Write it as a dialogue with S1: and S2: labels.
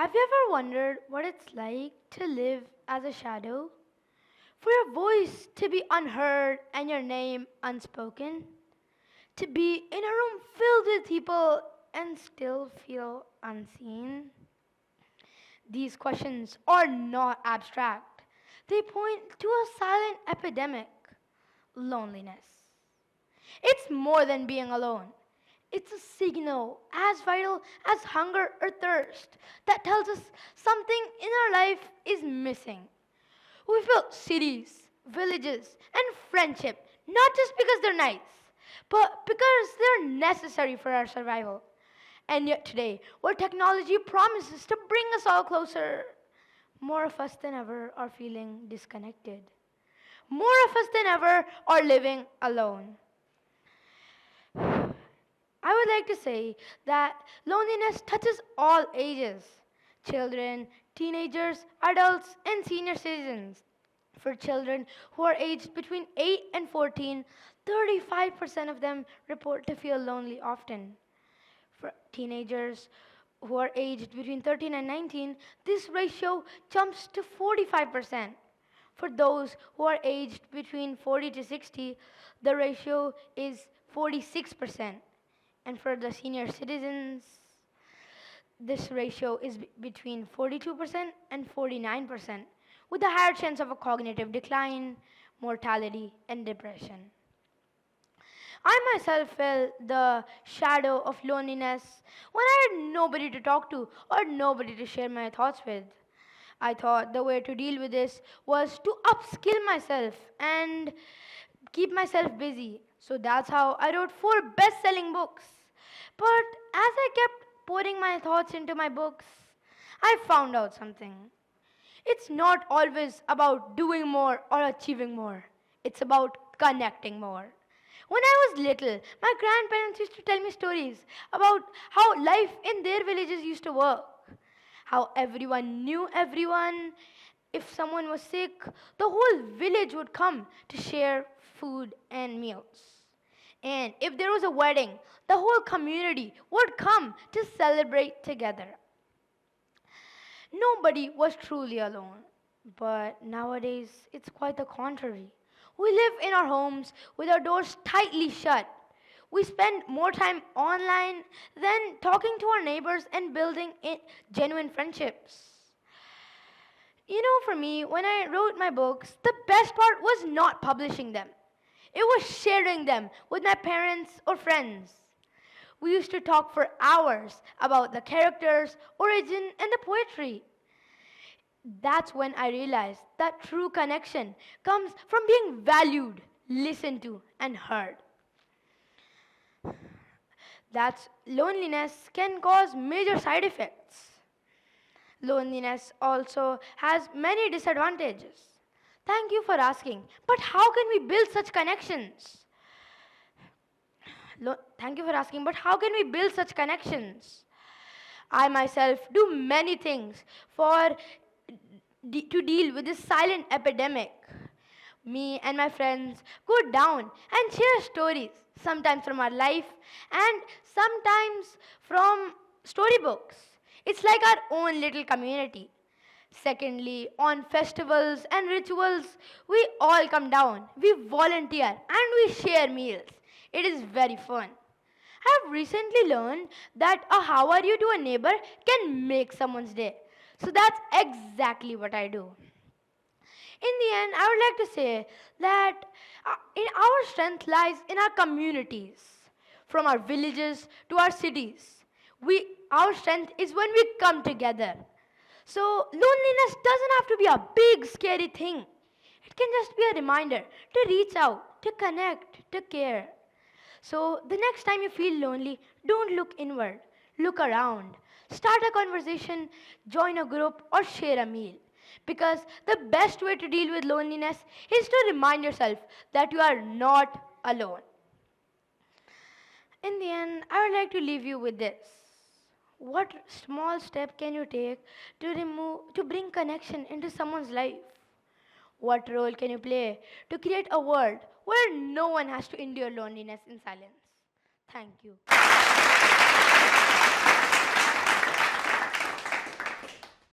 S1: Have you ever wondered what it's like to live as a shadow? For your voice to be unheard and your name unspoken? To be in a room filled with people and still feel unseen? These questions are not abstract. They point to a silent epidemic: loneliness. It's more than being alone. It's a signal as vital as hunger or thirst that tells us something in our life is missing. We built cities, villages, and friendship not just because they're nice, but because they're necessary for our survival. And yet today, where technology promises to bring us all closer, more of us than ever are feeling disconnected. More of us than ever are living alone. I would like to say that loneliness touches all ages: children, teenagers, adults, and senior citizens. For children who are aged between 8 and 14, 35% of them report to feel lonely often. For teenagers who are aged between 13 and 19, this ratio jumps to 45%. For those who are aged between 40 to 60, the ratio is 46%. And for the senior citizens, this ratio is between 42% and 49%, with a higher chance of a cognitive decline, mortality, and depression. I myself felt the shadow of loneliness when I had nobody to talk to or nobody to share my thoughts with. I thought the way to deal with this was to upskill myself and keep myself busy. So that's how I wrote 4 best selling books. But as I kept pouring my thoughts into my books, I found out something. It's not always about doing more or achieving more, it's about connecting more. When I was little, my grandparents used to tell me stories about how life in their villages used to work, how everyone knew everyone. If someone was sick, the whole village would come to share food and meals. And if there was a wedding, the whole community would come to celebrate together. Nobody was truly alone. But nowadays, it's quite the contrary. We live in our homes with our doors tightly shut. We spend more time online than talking to our neighbors and building genuine friendships. For me, when I wrote my books, the best part was not publishing them. It was sharing them with my parents or friends. We used to talk for hours about the characters, origin, and the poetry. That's when I realized that true connection comes from being valued, listened to, and heard. That loneliness can cause major side effects. Loneliness also has many disadvantages. Thank you for asking. But how can we build such connections? Thank you for asking, but how can we build such connections? I myself do many things to deal with this silent epidemic. Me and my friends go down and share stories, sometimes from our life and sometimes from storybooks. It's like our own little community. Secondly, on festivals and rituals, we all come down, we volunteer, and we share meals. It is very fun. I have recently learned that a how are you to a neighbor can make someone's day. So that's exactly what I do. In the end, I would like to say that in our strength lies in our communities, from our villages to our cities. Our strength is when we come together. So loneliness doesn't have to be a big, scary thing. It can just be a reminder to reach out, to connect, to care. So the next time you feel lonely, don't look inward. Look around. Start a conversation, join a group, or share a meal. Because the best way to deal with loneliness is to remind yourself that you are not alone. In the end, I would like to leave you with this. What small step can you take to bring connection into someone's life? What role can you play to create a world where no one has to endure loneliness in silence? Thank you.